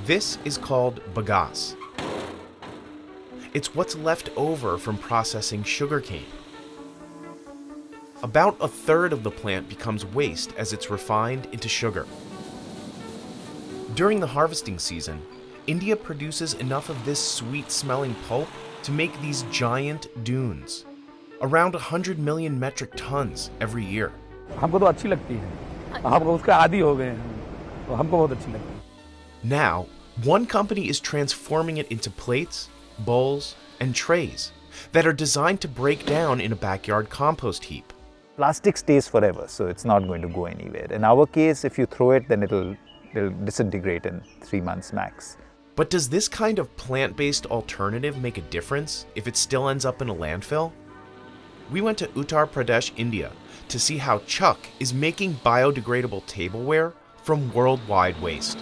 This is called bagasse. It's what's left over from processing sugarcane. About a third of the plant becomes waste as it's refined into sugar. During the harvesting season, India produces enough of this sweet-smelling pulp to make these giant dunes, around 100 million metric tons every year. हमको तो अच्छी लगती है, हम उसके आदी हो गए हैं, तो हमको बहुत अच्छी लगती है. Now, one company is transforming it into plates, bowls, and trays that are designed to break down in a backyard compost heap. Plastic stays forever, so it's not going to go anywhere. In our case, if you throw it, then it'll disintegrate in 3 months max. But does this kind of plant-based alternative make a difference if it still ends up in a landfill? We went to Uttar Pradesh, India, to see how CHUK is making biodegradable tableware from worldwide waste.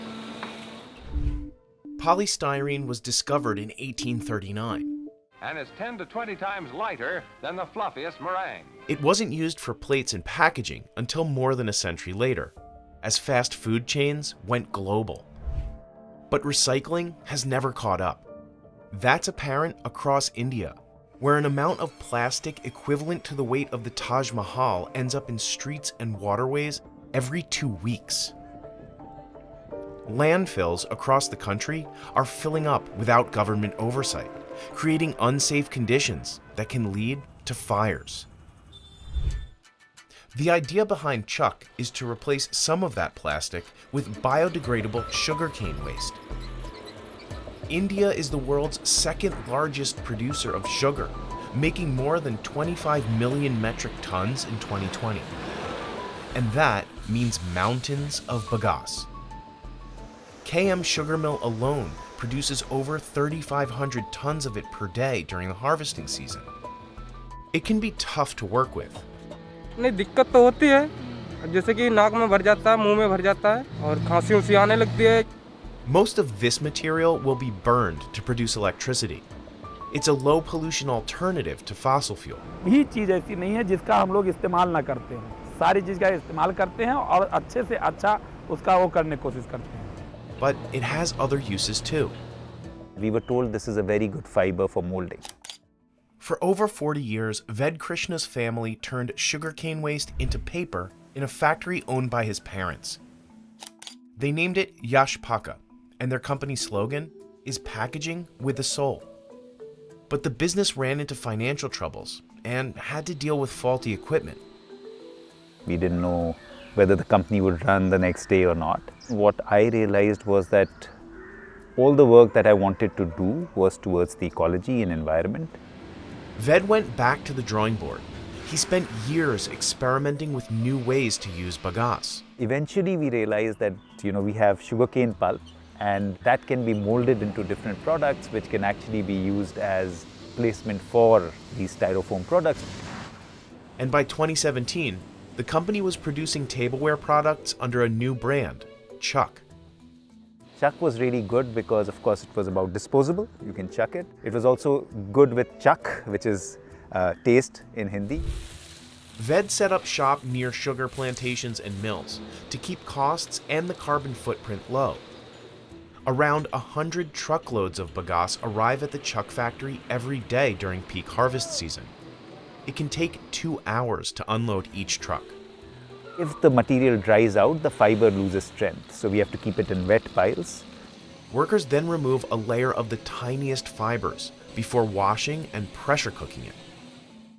Polystyrene was discovered in 1839. And is 10 to 20 times lighter than the fluffiest meringue. It wasn't used for plates and packaging until more than a century later, as fast food chains went global. But recycling has never caught up. That's apparent across India, where an amount of plastic equivalent to the weight of the Taj Mahal ends up in streets and waterways every 2 weeks. Landfills across the country are filling up without government oversight, creating unsafe conditions that can lead to fires. The idea behind CHUK is to replace some of that plastic with biodegradable sugarcane waste. India is the world's second largest producer of sugar, making more than 25 million metric tons in 2020. And that means mountains of bagasse. KM Sugar Mill alone produces over 3,500 tons of it per day during the harvesting season. It can be tough to work with. नहीं दिक्कत तो होती है, जैसे कि नाक में भर जाता है, मुंह में भर जाता है और खांसी उसी आने लगती है. Most of this material will be burned to produce electricity. It's a low pollution alternative to fossil fuel. भी चीज़ ऐसी नहीं है जिसका हम लोग इस्तेमाल ना करते हैं. सारी चीज़ का इस्तेमाल करते हैं और अच्छे से अच्छा उसका वो करने की कोशिश करते हैं. But it has other uses too. We were told this is a very good fiber for molding. For over 40 years, Ved Krishna's family turned sugarcane waste into paper in a factory owned by his parents. They named it Yash Paka, and their company slogan is packaging with a soul. But the business ran into financial troubles and had to deal with faulty equipment. We didn't know whether the company would run the next day or not. What I realized was that all the work that I wanted to do was towards the ecology and environment. Ved went back to the drawing board. He spent years experimenting with new ways to use bagasse. Eventually we realized that we have sugarcane pulp, and that can be molded into different products which can actually be used as placement for these styrofoam products. And by 2017, the company was producing tableware products under a new brand, CHUK. CHUK was really good because, of course, it was about disposable. You can chuck it. It was also good with chuk, which is taste in Hindi. Ved set up shop near sugar plantations and mills to keep costs and the carbon footprint low. Around 100 truckloads of bagasse arrive at the CHUK factory every day during peak harvest season. It can take 2 hours to unload each truck. If the material dries out, the fiber loses strength, so we have to keep it in wet piles. Workers then remove a layer of the tiniest fibers before washing and pressure cooking it.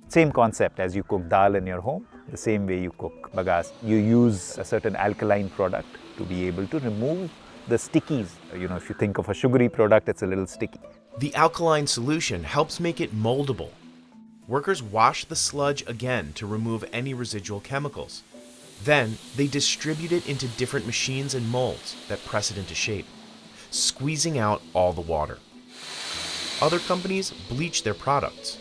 Same concept as you cook dal in your home, the same way you cook bagasse. You use a certain alkaline product to be able to remove the stickies. If you think of a sugary product, it's a little sticky. The alkaline solution helps make it moldable. Workers wash the sludge again to remove any residual chemicals. Then, they distribute it into different machines and molds that press it into shape, squeezing out all the water. Other companies bleach their products,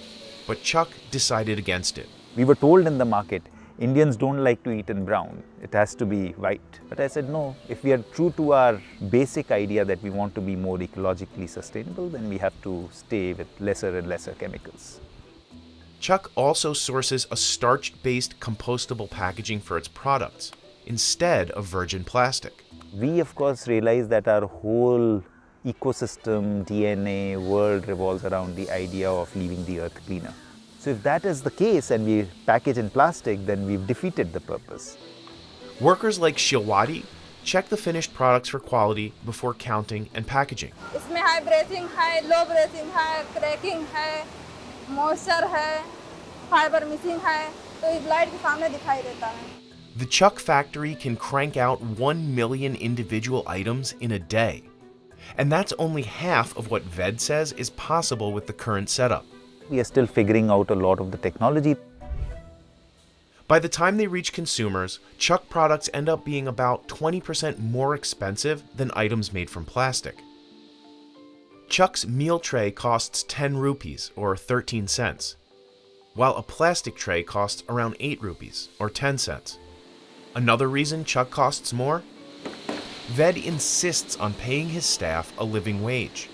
but CHUK decided against it. We were told in the market, Indians don't like to eat in brown, it has to be white. But I said, no, if we are true to our basic idea that we want to be more ecologically sustainable, then we have to stay with lesser and lesser chemicals. CHUK also sources a starch-based compostable packaging for its products, instead of virgin plastic. We, of course, realized that our whole ecosystem, DNA, world revolves around the idea of leaving the earth cleaner. So if that is the case and we package in plastic, then we've defeated the purpose. Workers like Shilwadi check the finished products for quality before counting and packaging. इसमें high breathing है, लो breathing है, cracking है, moisture है, fibre missing है, तो इस light के सामने दिखाई देता है. The CHUK factory can crank out 1 million individual items in a day. And that's only half of what VED says is possible with the current setup. We are still figuring out a lot of the technology. By the time they reach consumers, CHUK products end up being about 20% more expensive than items made from plastic. CHUK's meal tray costs 10 rupees or 13 cents, while a plastic tray costs around 8 rupees or 10 cents. Another reason CHUK costs more? VED insists on paying his staff a living wage.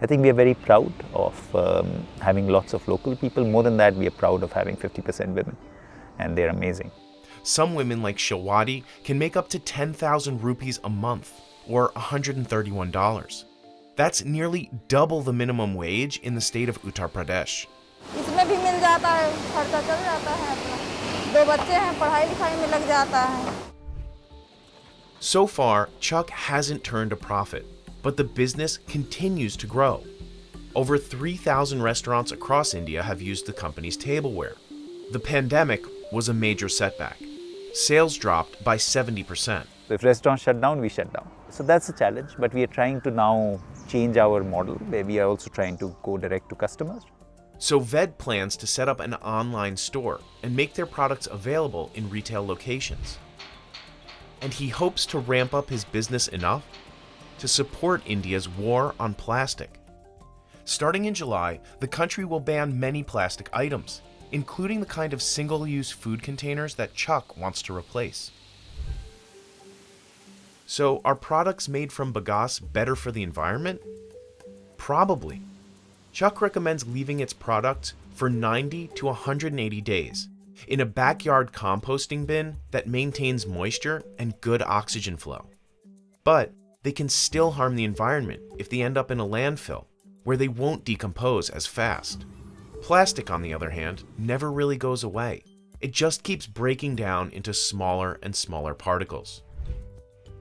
I think we are very proud of having lots of local people. More than that, we are proud of having 50% women, and they're amazing. Some women like Shilwadi can make up to 10,000 rupees a month or $131. That's nearly double the minimum wage in the state of Uttar Pradesh. इसमें भी मिल जाता है, खर्चा चल जाता है अपना. 2 बच्चे हैं, पढ़ाई लिखाई में लग जाता है. So far, CHUK hasn't turned a profit, but the business continues to grow. Over 3,000 restaurants across India have used the company's tableware. The pandemic was a major setback. Sales dropped by 70%. If restaurants shut down, we shut down. So that's a challenge, but we are trying to now change our model where we are also trying to go direct to customers. So VED plans to set up an online store and make their products available in retail locations. And he hopes to ramp up his business enough to support India's war on plastic. Starting in July, the country will ban many plastic items, including the kind of single-use food containers that CHUK wants to replace. So, are products made from bagasse better for the environment? Probably. CHUK recommends leaving its products for 90 to 180 days in a backyard composting bin that maintains moisture and good oxygen flow. But they can still harm the environment if they end up in a landfill, where they won't decompose as fast. Plastic, on the other hand, never really goes away. It just keeps breaking down into smaller and smaller particles.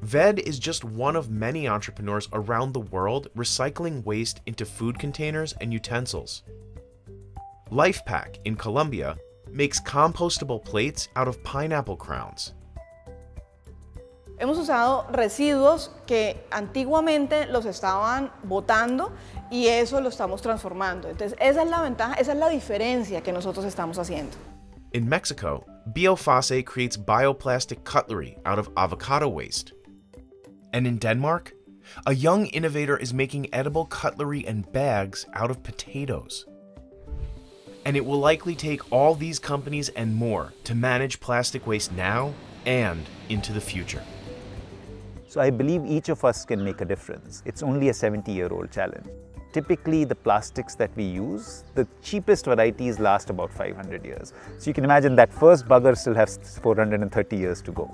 VED is just one of many entrepreneurs around the world recycling waste into food containers and utensils. LifePack in Colombia makes compostable plates out of pineapple crowns. Hemos usado residuos que antiguamente los estaban botando y eso lo estamos transformando. Entonces, esa es la ventaja, esa es la diferencia que nosotros estamos haciendo. In Mexico, Biofase creates bioplastic cutlery out of avocado waste. And in Denmark, a young innovator is making edible cutlery and bags out of potatoes. And it will likely take all these companies and more to manage plastic waste now and into the future. So I believe each of us can make a difference. It's only a 70-year-old challenge. Typically, the plastics that we use, the cheapest varieties last about 500 years. So you can imagine that first bugger still has 430 years to go.